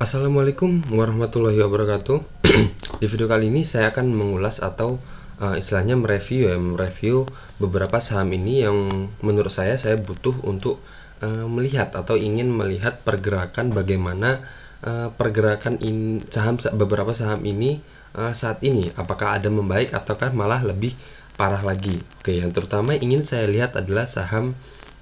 Assalamualaikum warahmatullahi wabarakatuh. Di video kali ini saya akan mengulas atau istilahnya mereview beberapa saham ini yang menurut saya butuh untuk melihat atau ingin melihat pergerakan bagaimana pergerakan beberapa saham ini saat ini, apakah ada membaik ataukah malah lebih parah lagi. Oke, yang terutama ingin saya lihat adalah saham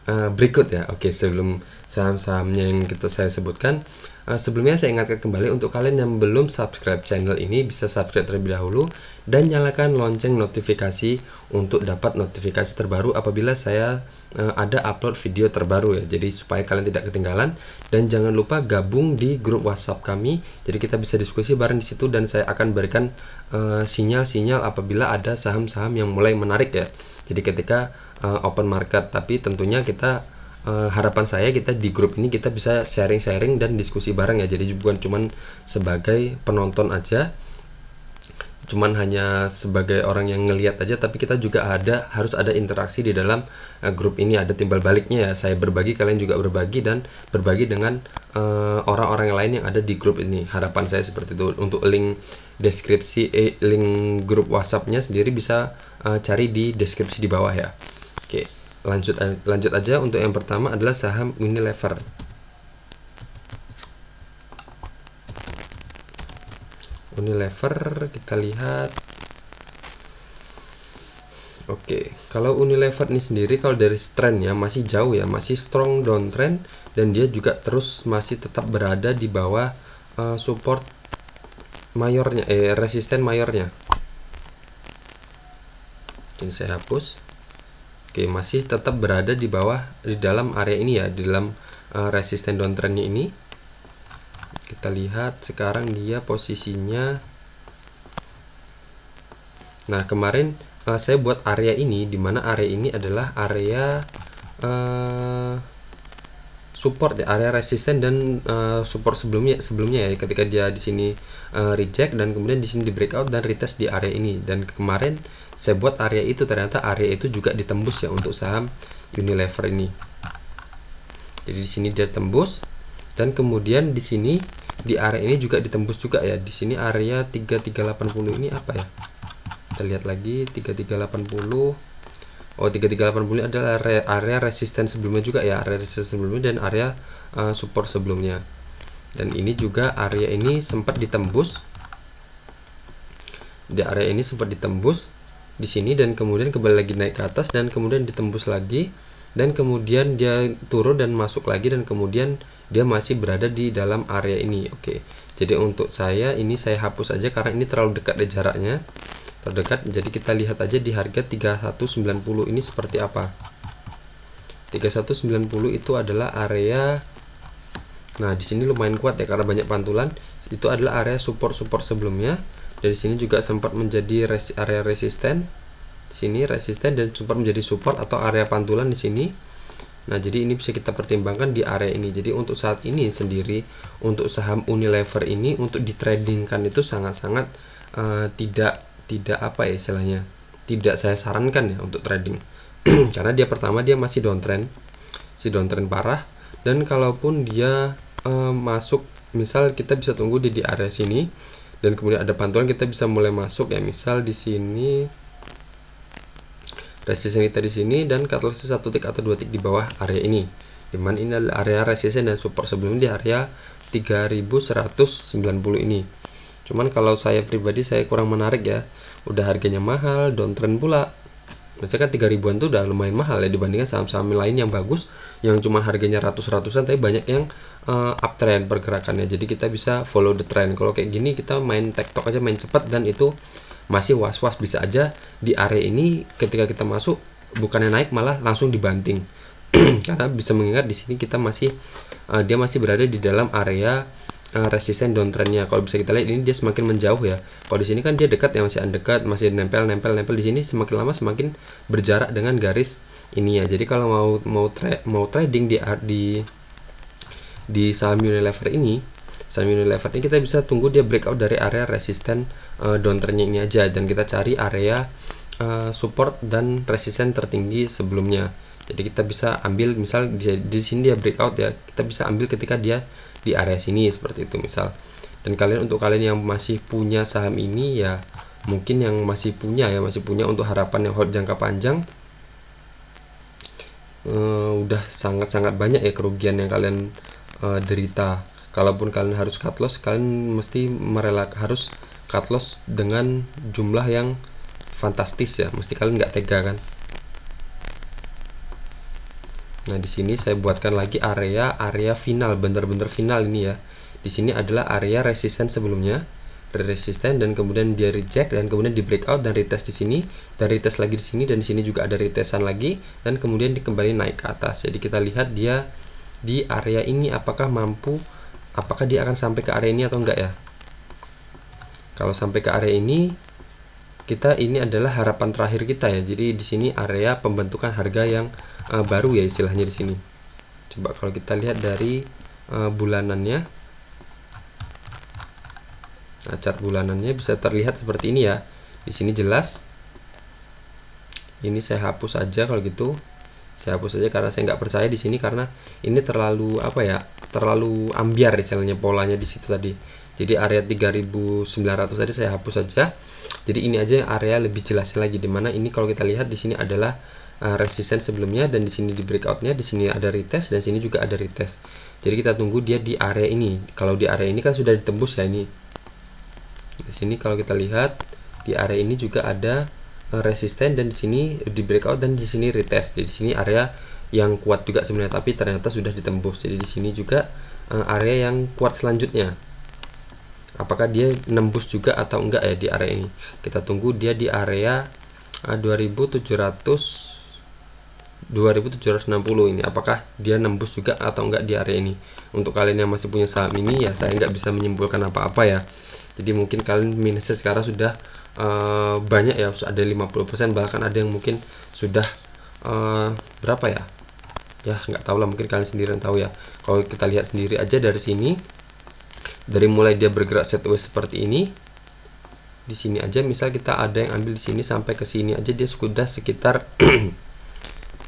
berikut ya. Oke, sebelum saham-sahamnya yang saya sebutkan, sebelumnya saya ingatkan kembali untuk kalian yang belum subscribe channel ini, bisa subscribe terlebih dahulu dan nyalakan lonceng notifikasi untuk dapat notifikasi terbaru apabila saya ada upload video terbaru ya. Jadi supaya kalian tidak ketinggalan, dan jangan lupa gabung di grup WhatsApp kami. Jadi kita bisa diskusi bareng di situ dan saya akan berikan sinyal-sinyal apabila ada saham-saham yang mulai menarik ya. Jadi ketika open market, tapi tentunya kita harapan saya kita di grup ini kita bisa sharing-sharing dan diskusi bareng ya. Jadi bukan cuman sebagai penonton aja, cuman hanya sebagai orang yang ngelihat aja, tapi kita juga harus ada interaksi di dalam grup ini, ada timbal baliknya ya. Saya berbagi, kalian juga berbagi dan berbagi dengan orang-orang lain yang ada di grup ini. Harapan saya seperti itu. Untuk link deskripsi link grup WhatsApp-nya sendiri bisa cari di deskripsi di bawah ya. Oke, lanjut aja. Untuk yang pertama adalah saham Unilever. Unilever kita lihat. Oke, kalau Unilever ini sendiri kalau dari trendnya masih jauh ya, masih strong downtrend, dan dia juga terus masih tetap berada di bawah support mayornya, resisten mayornya. Ini saya hapus. Oke, masih tetap berada di bawah, di dalam area ini ya, di dalam resisten downtrendnya ini. Kita lihat sekarang dia posisinya. Nah, kemarin saya buat area ini, dimana area ini adalah area support ya, area resisten dan support sebelumnya ya, ketika dia di sini reject dan kemudian di sini di breakout dan retest di area ini. Dan kemarin saya buat area itu, ternyata area itu juga ditembus ya untuk saham Unilever ini. Jadi di sini dia tembus dan kemudian di sini di area ini juga ditembus juga ya. Di sini area 3380 ini apa ya? Kita lihat lagi 3380. Oh, 3380 adalah area resisten sebelumnya juga ya, area resisten sebelumnya dan area support sebelumnya. Dan ini juga area ini sempat ditembus. Di area ini sempat ditembus di sini dan kemudian kembali lagi naik ke atas dan kemudian ditembus lagi dan kemudian dia turun dan masuk lagi dan kemudian dia masih berada di dalam area ini. Oke. Jadi untuk saya ini saya hapus aja karena ini terlalu dekat deh jaraknya. Terdekat, jadi kita lihat aja di harga 3190 ini seperti apa. 3190 itu adalah area, nah di sini lumayan kuat ya karena banyak pantulan. Itu adalah area support sebelumnya. Dari sini juga sempat menjadi area resisten. Di sini resisten dan sempat menjadi support atau area pantulan di sini. Nah, jadi ini bisa kita pertimbangkan di area ini. Jadi untuk saat ini sendiri untuk saham Unilever ini untuk ditradingkan itu sangat-sangat tidak apa ya istilahnya, tidak saya sarankan ya untuk trading. Karena dia pertama dia masih downtrend, parah, dan kalaupun dia masuk, misal kita bisa tunggu di area sini dan kemudian ada pantulan, kita bisa mulai masuk ya, misal di sini resisten kita di sini dan cut loss 1 tick atau 2 tick di bawah area ini, dimana ini adalah area resisten dan support sebelumnya di area 3190 ini. Cuman kalau saya pribadi saya kurang menarik ya, udah harganya mahal, downtrend pula. Biasanya kan 3000-an tuh udah lumayan mahal ya dibandingkan saham-saham lain yang bagus, yang cuma harganya ratus-ratusan tapi banyak yang uptrend pergerakannya. Jadi kita bisa follow the trend. Kalau kayak gini kita main tektok aja, main cepat, dan itu masih was-was, bisa aja di area ini ketika kita masuk bukannya naik malah langsung dibanting. Karena bisa mengingat di sini kita masih dia masih berada di dalam area resisten downtrendnya. Kalau bisa kita lihat ini dia semakin menjauh ya. Kalau di sini kan dia dekat ya, masih dekat, masih nempel di sini, semakin lama semakin berjarak dengan garis ini ya. Jadi kalau mau trading di saham Unilever ini, kita bisa tunggu dia breakout dari area resisten downtrendnya ini aja, dan kita cari area support dan resisten tertinggi sebelumnya. Jadi kita bisa ambil, misal di sini dia breakout ya, kita bisa ambil ketika dia di area sini seperti itu misal. Dan untuk kalian yang masih punya saham ini ya, mungkin yang masih punya untuk harapan yang hold jangka panjang, udah sangat-sangat banyak ya kerugian yang kalian derita. Kalaupun kalian harus cut loss, kalian mesti harus cut loss dengan jumlah yang fantastis ya, mesti kalian nggak tega kan. Nah di sini saya buatkan lagi area final, bener-bener final ini ya. Di sini adalah area resisten sebelumnya, resisten, dan kemudian dia reject, dan kemudian di breakout dan retest di sini, dan retest lagi di sini, dan di sini juga ada retestan lagi, dan kemudian kembali naik ke atas. Jadi kita lihat dia di area ini apakah dia akan sampai ke area ini atau enggak ya. Kalau sampai ke area ini, ini adalah harapan terakhir kita ya. Jadi di sini area pembentukan harga yang baru ya istilahnya di sini. Coba kalau kita lihat dari bulanannya. Nah, chart bulanannya bisa terlihat seperti ini ya. Di sini jelas. Ini saya hapus aja kalau gitu. Saya hapus aja karena saya nggak percaya di sini, karena ini terlalu terlalu ambiar istilahnya polanya di situ tadi. Jadi area 3900 tadi saya hapus aja. Jadi ini aja area lebih jelasnya lagi, dimana ini kalau kita lihat di sini adalah resisten sebelumnya, dan di sini di breakoutnya, di sini ada retest, dan sini juga ada retest. Jadi kita tunggu dia di area ini. Kalau di area ini kan sudah ditembus ya ini. Di sini kalau kita lihat di area ini juga ada resisten, dan di sini di breakout, dan di sini retest. Jadi di sini area yang kuat juga sebenarnya, tapi ternyata sudah ditembus. Jadi di sini juga area yang kuat selanjutnya. Apakah dia nembus juga atau enggak ya di area ini? Kita tunggu dia di area 2760 ini, apakah dia nembus juga atau enggak di area ini. Untuk kalian yang masih punya saham ini ya, saya nggak bisa menyimpulkan apa-apa ya. Jadi mungkin kalian minusnya sekarang sudah banyak ya, ada 50%, bahkan ada yang mungkin sudah berapa ya? Ya nggak tahu lah, mungkin kalian sendiri yang tahu ya. Kalau kita lihat sendiri aja dari sini, dari mulai dia bergerak sideways seperti ini, di sini aja misal kita ada yang ambil di sini sampai ke sini aja, dia sudah sekitar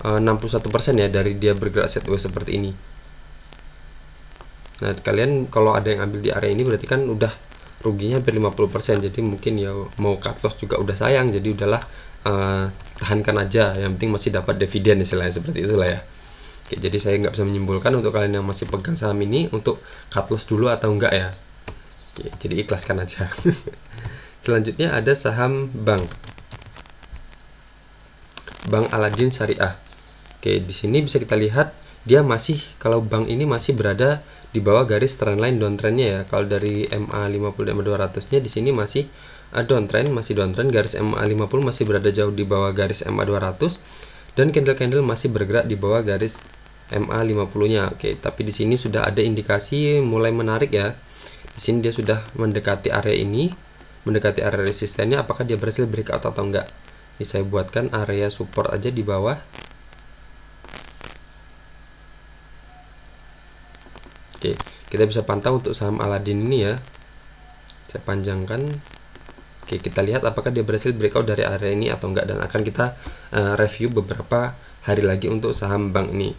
61% ya dari dia bergerak sideways seperti ini. Nah kalian kalau ada yang ambil di area ini berarti kan udah ruginya hampir 50%. Jadi mungkin ya mau cut loss juga udah sayang, jadi udahlah tahankan aja, yang penting masih dapat dividen istilahnya seperti itulah ya. Oke, jadi saya nggak bisa menyimpulkan untuk kalian yang masih pegang saham ini untuk cut loss dulu atau enggak ya. Oke, jadi ikhlaskan aja. Selanjutnya ada saham bank Aladin Syariah. Oke, di sini bisa kita lihat dia masih, kalau bank ini masih berada di bawah garis trendline downtrendnya ya. Kalau dari MA50 dan MA200 nya di sini masih downtrend, garis MA50 masih berada jauh di bawah garis MA200, dan candle-candle masih bergerak di bawah garis MA50 nya. Oke, tapi di sini sudah ada indikasi mulai menarik ya. Di sini dia sudah mendekati area ini, mendekati area resistennya. Apakah dia berhasil breakout atau enggak? Ini saya buatkan area support aja di bawah. Oke, kita bisa pantau untuk saham Aladin ini ya. Saya panjangkan. Oke, kita lihat apakah dia berhasil breakout dari area ini atau enggak, dan akan kita review beberapa hari lagi untuk saham bank ini.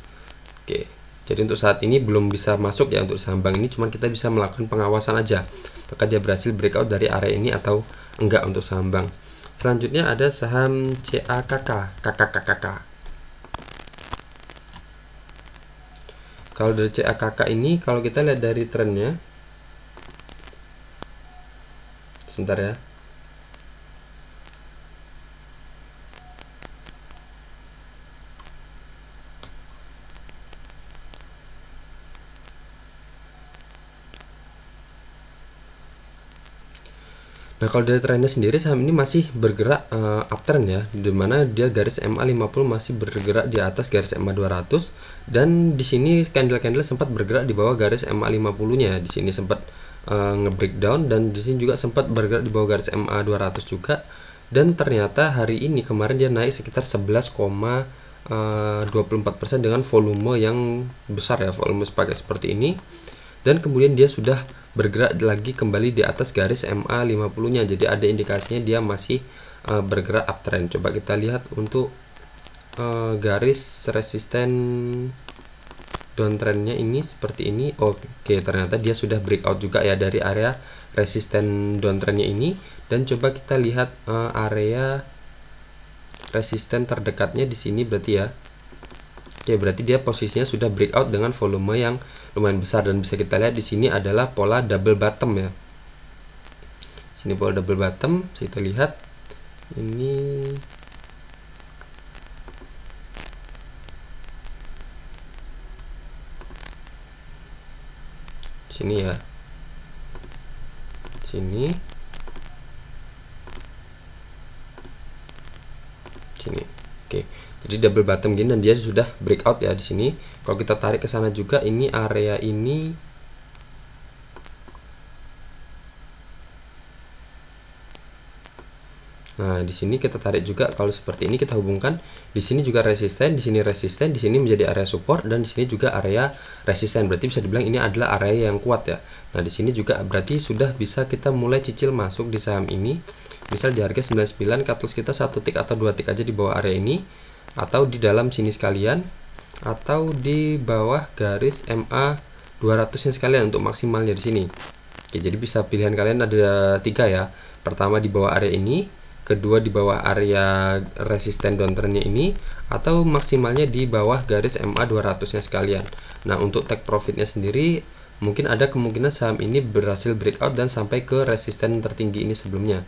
Oke, jadi untuk saat ini belum bisa masuk ya untuk saham bank ini, cuman kita bisa melakukan pengawasan aja apakah dia berhasil breakout dari area ini atau enggak untuk saham bank. Selanjutnya ada saham KKKK. Kalau dari CAKK ini, kalau kita lihat dari trennya, sebentar ya. Nah kalau dari trennya sendiri, saham ini masih bergerak uptrend ya, dimana dia garis MA50 masih bergerak di atas garis MA200, dan di sini candle-candle sempat bergerak di bawah garis MA50 nya. Di sini sempat nge-breakdown, dan di sini juga sempat bergerak di bawah garis MA200 juga. Dan ternyata hari ini kemarin dia naik sekitar 11,24% dengan volume yang besar ya, volume seperti ini. Dan kemudian dia sudah bergerak lagi kembali di atas garis MA50 nya. Jadi ada indikasinya dia masih bergerak uptrend. Coba kita lihat untuk garis resisten downtrendnya ini seperti ini. Oke, ternyata dia sudah breakout juga ya dari area resisten downtrendnya ini. Dan coba kita lihat area resisten terdekatnya di sini berarti ya. Oke, berarti dia posisinya sudah breakout dengan volume yang lumayan besar, dan bisa kita lihat di sini adalah pola double bottom ya. Sini pola double bottom, bisa kita lihat ini sini ya. Sini. Sini. Oke. Jadi double bottom gini dan dia sudah breakout ya di sini. Kalau kita tarik ke sana juga, ini area ini nah, di sini kita tarik juga. Kalau seperti ini kita hubungkan, di sini juga resisten, di sini resisten, di sini menjadi area support, dan di sini juga area resisten. Berarti bisa dibilang ini adalah area yang kuat ya. Nah, di sini juga berarti sudah bisa kita mulai cicil masuk di saham ini. Misal di harga 99, cut loss kita 1 tick atau 2 tick aja di bawah area ini, atau di dalam sini sekalian, atau di bawah garis MA 200 nya sekalian untuk maksimalnya di sini. Oke, jadi bisa pilihan kalian ada 3 ya. Pertama di bawah area ini, kedua di bawah area resisten downtrendnya ini, atau maksimalnya di bawah garis MA 200 nya sekalian. Nah, untuk take profitnya sendiri mungkin ada kemungkinan saham ini berhasil breakout dan sampai ke resisten tertinggi ini sebelumnya,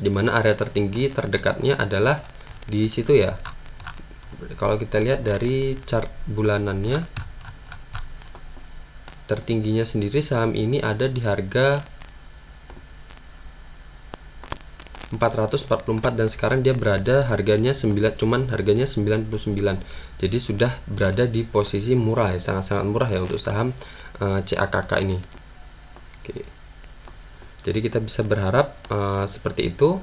dimana area tertinggi terdekatnya adalah di situ ya. Kalau kita lihat dari chart bulanannya, tertingginya sendiri saham ini ada di harga 444, dan sekarang dia berada harganya 9, cuman harganya 99. Jadi sudah berada di posisi murah ya, sangat-sangat murah ya untuk saham CAKK ini. Oke. Jadi kita bisa berharap seperti itu.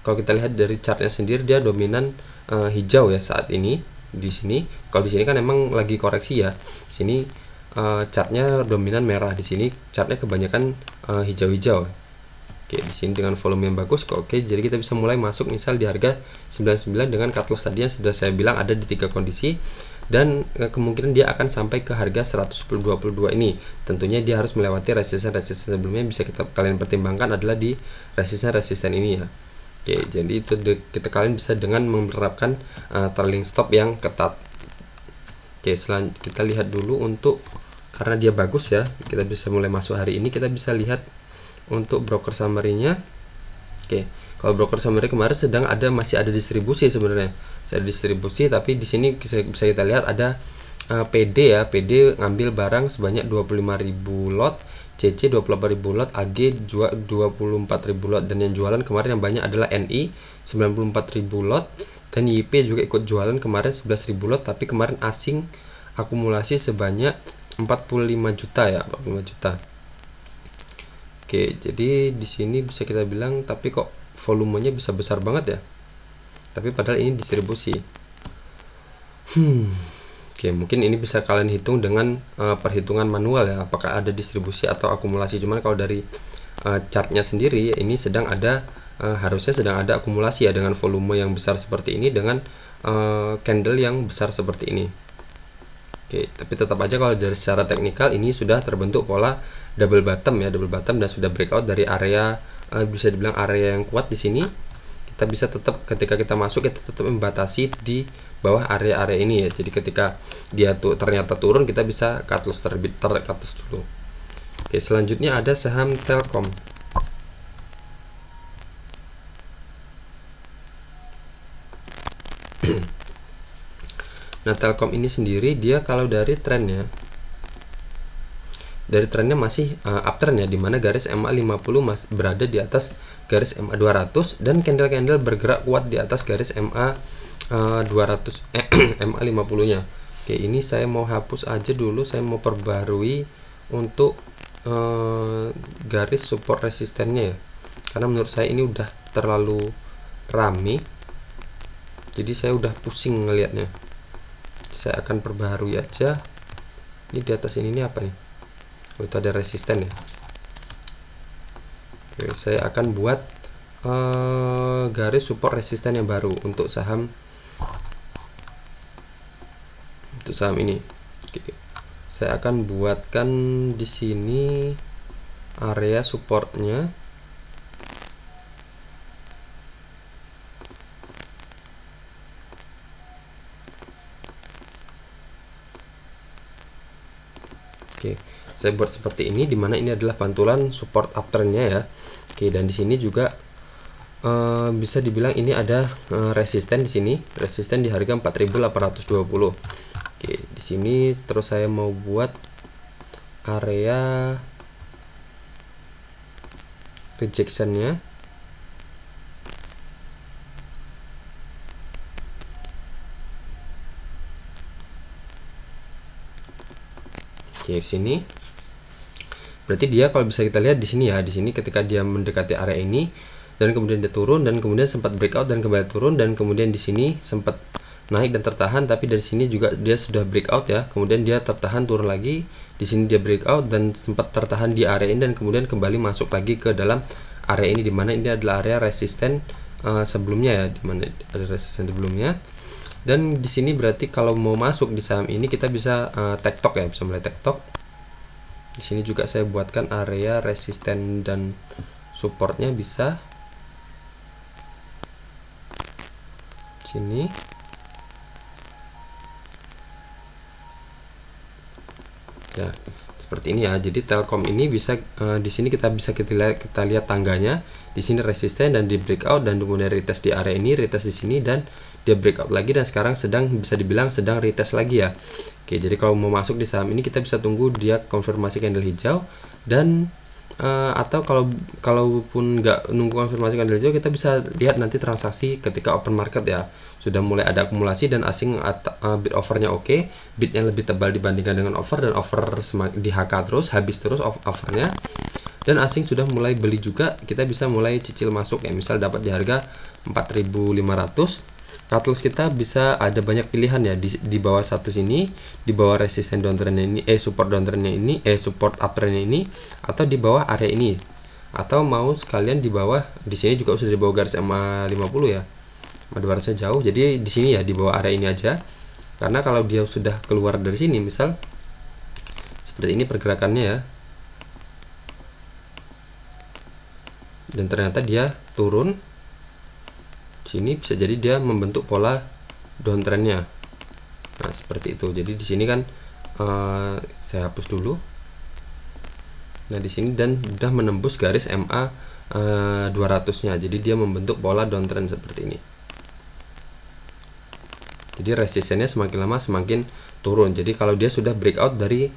Kalau kita lihat dari chartnya sendiri, dia dominan hijau ya saat ini di sini. Kalau di sini kan emang lagi koreksi ya. Di sini chartnya dominan merah, di sini chartnya kebanyakan hijau-hijau. Oke, di sini dengan volume yang bagus kok. Oke, jadi kita bisa mulai masuk misal di harga 99 dengan cut loss tadi yang sudah saya bilang ada di 3 kondisi, dan kemungkinan dia akan sampai ke harga 110.22 ini. Tentunya dia harus melewati resisten-resisten sebelumnya. Bisa kalian pertimbangkan adalah di resisten-resisten ini ya. Oke, jadi itu kalian bisa dengan menerapkan trailing stop yang ketat. Oke, selanjutnya kita lihat dulu untuk, karena dia bagus ya, kita bisa mulai masuk hari ini. Kita bisa lihat untuk broker summary-nya. Oke, kalau broker summary kemarin masih ada distribusi sebenarnya. Ada distribusi, tapi di sini bisa kita lihat ada PD ya. PD ngambil barang sebanyak 25.000 lot, CC 28.000 lot, AG 24.000 lot, dan yang jualan kemarin yang banyak adalah NI 94.000 lot, dan YP juga ikut jualan kemarin 11.000 lot, tapi kemarin asing akumulasi sebanyak 45 juta ya, 45 juta. Oke, jadi di sini bisa kita bilang, tapi kok volumenya bisa besar banget ya? Tapi padahal ini distribusi. Oke, mungkin ini bisa kalian hitung dengan perhitungan manual ya, apakah ada distribusi atau akumulasi. Cuman kalau dari chartnya sendiri, ini sedang ada harusnya sedang ada akumulasi ya, dengan volume yang besar seperti ini, dengan candle yang besar seperti ini. Oke, tapi tetap aja kalau dari secara teknikal ini sudah terbentuk pola double bottom ya, double bottom, dan sudah breakout dari area bisa dibilang area yang kuat di sini. Kita bisa tetap ketika kita masuk, kita tetap membatasi di bawah area-area ini ya. Jadi ketika dia ternyata turun, kita bisa cut loss cut loss dulu. Oke, selanjutnya ada saham Telkom. Nah, Telkom ini sendiri dia kalau dari trennya, masih uptrend ya, dimana garis MA 50 masih berada di atas garis MA 200, dan candle-candle bergerak kuat di atas garis MA 200 MA 50 nya. Oke, ini saya mau hapus aja dulu, saya mau perbarui untuk garis support resistennya ya, karena menurut saya ini udah terlalu rame, jadi saya udah pusing ngelihatnya. Saya akan perbaharui aja. Ini di atas ini apa nih? Oh, itu ada resisten ya. Oke, saya akan buat garis support resisten yang baru untuk saham untuk saham ini. Oke. Saya akan buatkan di sini area supportnya. Oke, saya buat seperti ini, dimana ini adalah pantulan support uptrendnya ya. Oke, dan di sini juga bisa dibilang ini ada resisten di sini, resisten di harga 4.820. Oke, di sini terus saya mau buat area rejectionnya. Oke, sini berarti dia, kalau bisa kita lihat di sini ya, di sini ketika dia mendekati area ini dan kemudian dia turun dan kemudian sempat breakout dan kembali turun, dan kemudian di sini sempat naik dan tertahan, tapi dari sini juga dia sudah breakout ya, kemudian dia tertahan turun lagi, di sini dia breakout dan sempat tertahan di area ini dan kemudian kembali masuk lagi ke dalam area ini, dimana ini adalah area resisten sebelumnya ya, dimana ada resisten sebelumnya. Dan di sini berarti kalau mau masuk di saham ini kita bisa tektok ya, bisa mulai tektok. Di sini juga saya buatkan area resisten dan supportnya bisa. Sini. Ya, seperti ini ya. Jadi Telkom ini bisa di sini kita lihat tangganya. Di sini resisten dan di breakout, dan kemudian retest di area ini, retest di sini, dan dia breakout lagi, dan sekarang bisa dibilang sedang retest lagi ya. Oke, jadi kalau mau masuk di saham ini kita bisa tunggu dia konfirmasi candle hijau, dan atau kalaupun nggak nunggu konfirmasi candle hijau, kita bisa lihat nanti transaksi ketika open market ya, sudah mulai ada akumulasi dan asing bid overnya oke, bidnya lebih tebal dibandingkan dengan over, dan over di HK terus, habis terus overnya, dan asing sudah mulai beli juga, kita bisa mulai cicil masuk ya, misal dapat di harga 4.500. Cut loss kita bisa ada banyak pilihan ya, di bawah satu sini, di bawah resisten downtrendnya ini, support downtrendnya ini, support uptrendnya ini, atau di bawah area ini, atau mau sekalian di bawah, di sini juga sudah di bawah garis MA 50 ya, MA 200 jauh, jadi di sini ya di bawah area ini aja, karena kalau dia sudah keluar dari sini, misal seperti ini pergerakannya ya, dan ternyata dia turun sini, bisa jadi dia membentuk pola downtrendnya. Nah, seperti itu. Jadi di sini kan saya hapus dulu. Nah, di sini dan sudah menembus garis MA 200-nya. Jadi dia membentuk pola downtrend seperti ini. Jadi resistennya semakin lama semakin turun. Jadi kalau dia sudah breakout dari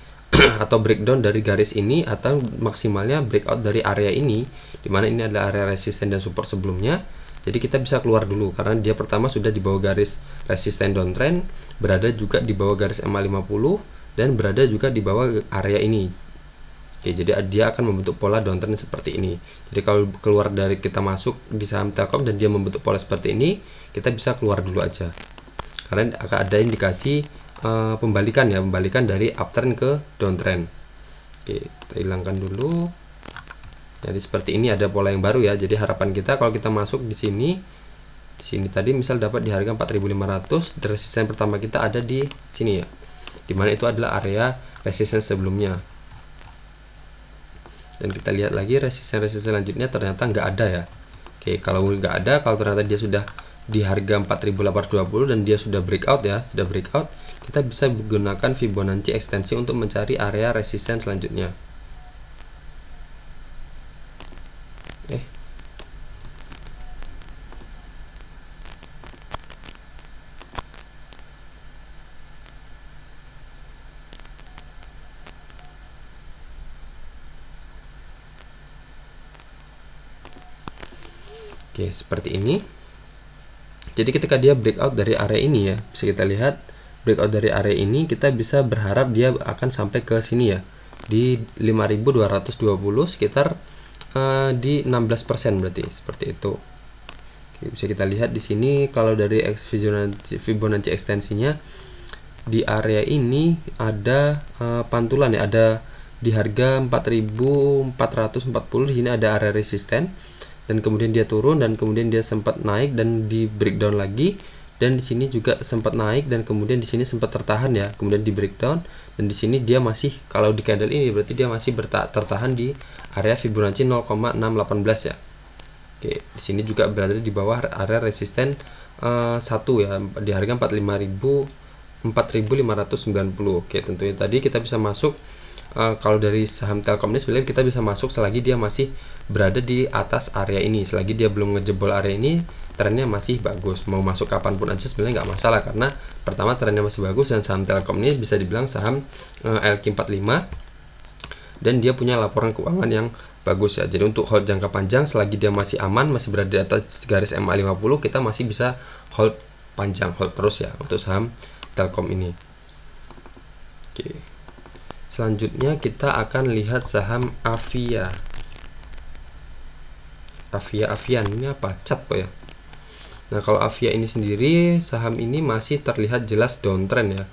atau breakdown dari garis ini, atau maksimalnya breakout dari area ini, dimana ini adalah area resisten dan support sebelumnya, jadi kita bisa keluar dulu karena dia pertama sudah di bawah garis resisten downtrend, berada juga di bawah garis MA 50, dan berada juga di bawah area ini. Oke, jadi dia akan membentuk pola downtrend seperti ini. Jadi kalau keluar dari, kita masuk di saham Telkom dan dia membentuk pola seperti ini, kita bisa keluar dulu aja, karena akan ada indikasi pembalikan ya, pembalikan dari uptrend ke downtrend. Oke, kita hilangkan dulu. Jadi seperti ini ada pola yang baru ya. Jadi harapan kita kalau kita masuk di sini tadi misal dapat di harga 4.500, dan resisten pertama kita ada di sini ya, dimana itu adalah area resisten sebelumnya. Dan kita lihat lagi resisten selanjutnya ternyata nggak ada ya. Oke, kalau nggak ada, kalau ternyata dia sudah di harga 4.820 dan dia sudah breakout ya, sudah breakout, kita bisa menggunakan Fibonacci ekstensi untuk mencari area resisten selanjutnya. Oke, seperti ini. Jadi ketika dia breakout dari area ini ya, bisa kita lihat breakout dari area ini, kita bisa berharap dia akan sampai ke sini ya, di 5.220, sekitar di 16% berarti, seperti itu. Oke, bisa kita lihat di sini kalau dari Fibonacci ekstensinya di area ini ada pantulan ya, ada di harga 4.440, di sini ada area resisten, dan kemudian dia turun, dan kemudian dia sempat naik dan di breakdown lagi, dan di sini juga sempat naik dan kemudian di sini sempat tertahan ya, kemudian di breakdown, dan di sini dia masih, kalau di candle ini berarti dia masih tertahan di area Fibonacci 0,618 ya. Oke, di sini juga berada di bawah area resisten 1 ya, di harga 4.590. Oke, tentunya tadi kita bisa masuk. Kalau dari saham Telkom ini sebenarnya kita bisa masuk selagi dia masih berada di atas area ini, selagi dia belum ngejebol area ini, trennya masih bagus. Mau masuk kapanpun aja sebenarnya nggak masalah, karena pertama trennya masih bagus dan saham Telkom ini bisa dibilang saham LQ45 dan dia punya laporan keuangan yang bagus ya. Jadi untuk hold jangka panjang selagi dia masih aman, masih berada di atas garis MA50, kita masih bisa hold panjang, hold terus ya untuk saham Telkom ini. Oke. Selanjutnya kita akan lihat saham Avia. Avian ini apa? Cat po ya. Nah, kalau Avia ini sendiri, saham ini masih terlihat jelas downtrend ya.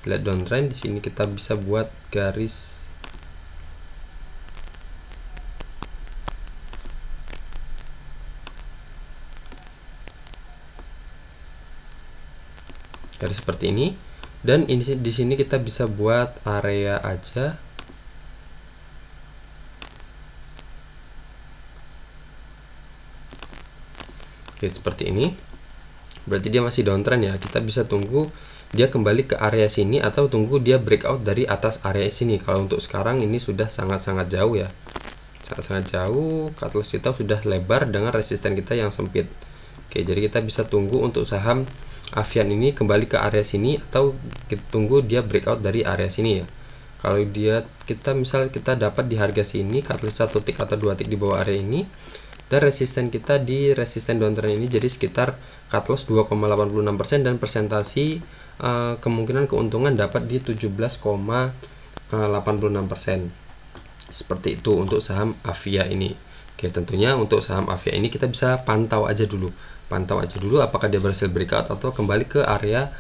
Lihat downtrend di sini kita bisa buat garis seperti ini. Dan ini di sini kita bisa buat area aja. Oke, seperti ini. Berarti dia masih downtrend ya. Kita bisa tunggu dia kembali ke area sini atau tunggu dia breakout dari atas area sini. Kalau untuk sekarang ini sudah sangat-sangat jauh ya. Sangat-sangat jauh, cut loss kita sudah lebar dengan resisten kita yang sempit. Oke, jadi kita bisa tunggu untuk saham Avian ini kembali ke area sini atau kita tunggu dia breakout dari area sini ya. Kalau kita dapat di harga sini, cut loss 1 tick atau 2 tick di bawah area ini, dan resisten kita di resisten downtrend ini jadi sekitar cut loss 2,86% dan persentasi kemungkinan keuntungan dapat di 17,86%. Seperti itu untuk saham Avia ini. Oke, tentunya untuk saham Avia ini kita bisa pantau aja dulu apakah dia berhasil breakout atau kembali ke area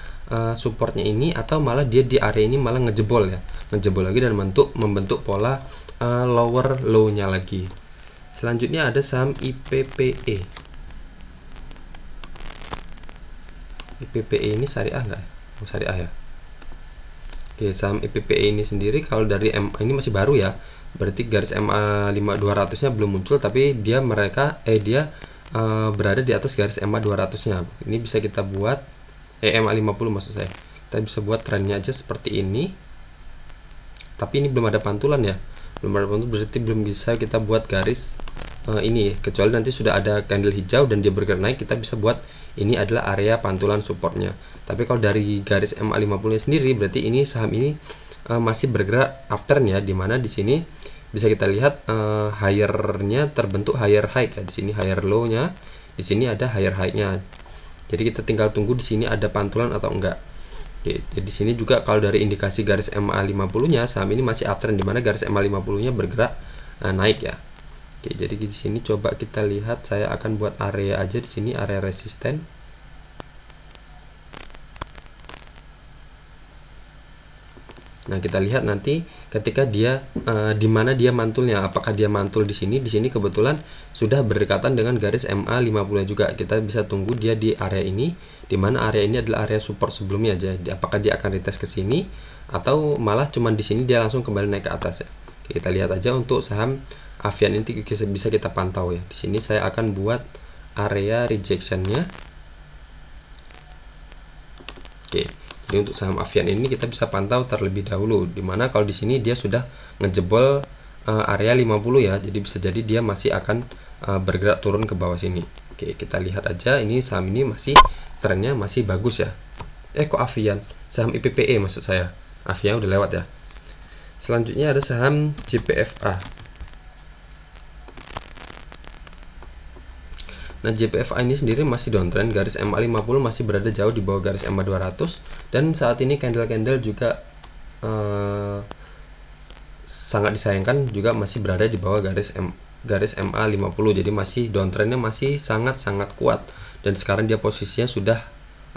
supportnya ini, atau malah dia di area ini malah ngejebol lagi dan membentuk pola lower low-nya lagi. Selanjutnya ada saham IPPE. IPPE ini syariah nggak? Oh, syariah ya. Oke, saham IPPE ini sendiri kalau dari MA ini masih baru ya. Berarti garis MA 5200-nya belum muncul, tapi dia berada di atas garis MA 200-nya. Ini bisa kita buat MA 50 maksud saya. Kita bisa buat trennya aja seperti ini. Tapi ini belum ada pantulan ya. Berarti belum bisa kita buat garis ini, kecuali nanti sudah ada candle hijau dan dia bergerak naik, kita bisa buat ini adalah area pantulan supportnya. Tapi kalau dari garis MA 50 nya sendiri, berarti ini saham ini masih bergerak uptrend ya, dimana di sini bisa kita lihat higher-nya terbentuk higher high ya. Di sini higher low-nya, di sini ada higher high-nya. Jadi kita tinggal tunggu di sini ada pantulan atau enggak. Oke, jadi di sini juga kalau dari indikasi garis MA 50-nya saham ini masih uptrend, dimana garis MA 50-nya bergerak naik ya. Oke, jadi di sini coba kita lihat, saya akan buat area aja di sini, area resisten. Nah, kita lihat nanti ketika dia di mana dia mantulnya, apakah dia mantul di sini. Di sini kebetulan sudah berdekatan dengan garis MA 50 juga. Kita bisa tunggu dia di area ini, di mana area ini adalah area support sebelumnya aja. Apakah dia akan retest ke sini atau malah cuman di sini dia langsung kembali naik ke atas ya. Oke, kita lihat aja untuk saham Avian ini bisa kita pantau ya. Di sini saya akan buat area rejection-nya. Oke. Jadi untuk saham Avian ini kita bisa pantau terlebih dahulu, dimana kalau di sini dia sudah ngejebol area 50 ya, jadi bisa jadi dia masih akan bergerak turun ke bawah sini. Oke, kita lihat aja, ini saham ini masih trennya masih bagus ya. Kok Avian? Saham IPPE maksud saya. Avian udah lewat ya. Selanjutnya ada saham JPFA. Nah, JPFA ini sendiri masih downtrend, garis MA 50 masih berada jauh di bawah garis MA 200, dan saat ini candle-candle juga sangat disayangkan juga masih berada di bawah garis MA 50. Jadi masih downtrendnya masih sangat-sangat kuat, dan sekarang dia posisinya sudah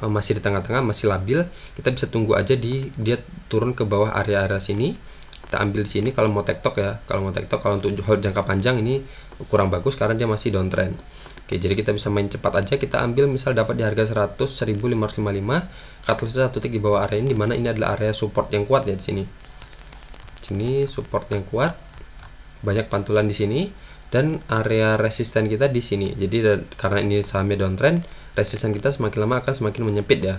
masih di tengah-tengah, masih labil. Kita bisa tunggu aja dia turun ke bawah area-area sini, kita ambil di sini. Kalau mau tektok ya, kalau untuk hold jangka panjang ini kurang bagus karena dia masih downtrend. Oke, jadi kita bisa main cepat aja. Kita ambil misal dapat di harga 100, 1555, cut loss satu titik di bawah area ini, dimana ini adalah area support yang kuat ya di sini. Sini support yang kuat, banyak pantulan di sini, dan area resisten kita di sini. Jadi karena ini sahamnya downtrend, resisten kita semakin lama akan semakin menyempit ya.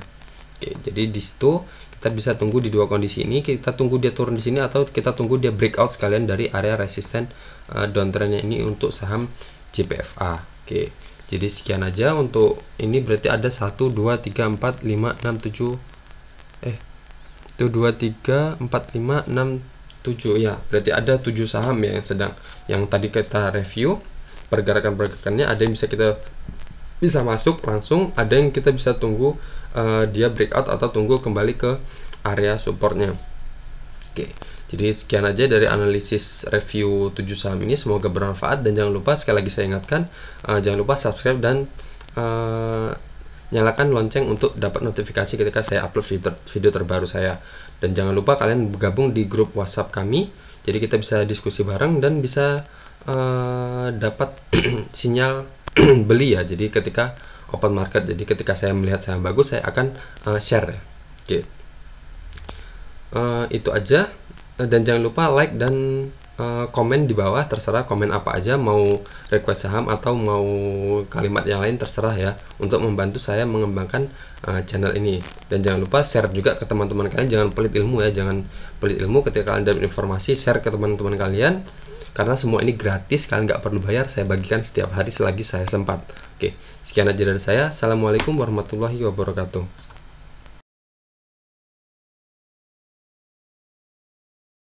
Oke, jadi di situ kita bisa tunggu di dua kondisi ini. Kita tunggu dia turun di sini atau kita tunggu dia breakout sekalian dari area resisten downtrendnya ini untuk saham JPFA. Oke, jadi sekian aja untuk ini. Berarti ada 1 2 3 4 5 6 7 itu 2 3 4 5 6 7 ya. Berarti ada 7 saham ya yang tadi kita review pergerakannya. Ada yang bisa masuk langsung, ada yang kita bisa tunggu dia breakout atau tunggu kembali ke area supportnya. Oke, jadi sekian aja dari analisis review 7 saham ini. Semoga bermanfaat, dan jangan lupa, sekali lagi saya ingatkan, jangan lupa subscribe dan nyalakan lonceng untuk dapat notifikasi ketika saya upload video terbaru saya. Dan jangan lupa kalian bergabung di grup WhatsApp kami, jadi kita bisa diskusi bareng dan bisa dapat sinyal beli ya. Jadi ketika open market, jadi ketika saya melihat saham bagus, saya akan share ya. Oke, itu aja. Dan jangan lupa like dan komen di bawah, terserah komen apa aja, mau request saham atau mau kalimat yang lain, terserah ya, untuk membantu saya mengembangkan channel ini. Dan jangan lupa share juga ke teman-teman kalian, jangan pelit ilmu ya, jangan pelit ilmu. Ketika kalian dapat informasi, share ke teman-teman kalian, karena semua ini gratis, kalian nggak perlu bayar, saya bagikan setiap hari selagi saya sempat. Oke, sekian aja dari saya. Assalamualaikum warahmatullahi wabarakatuh.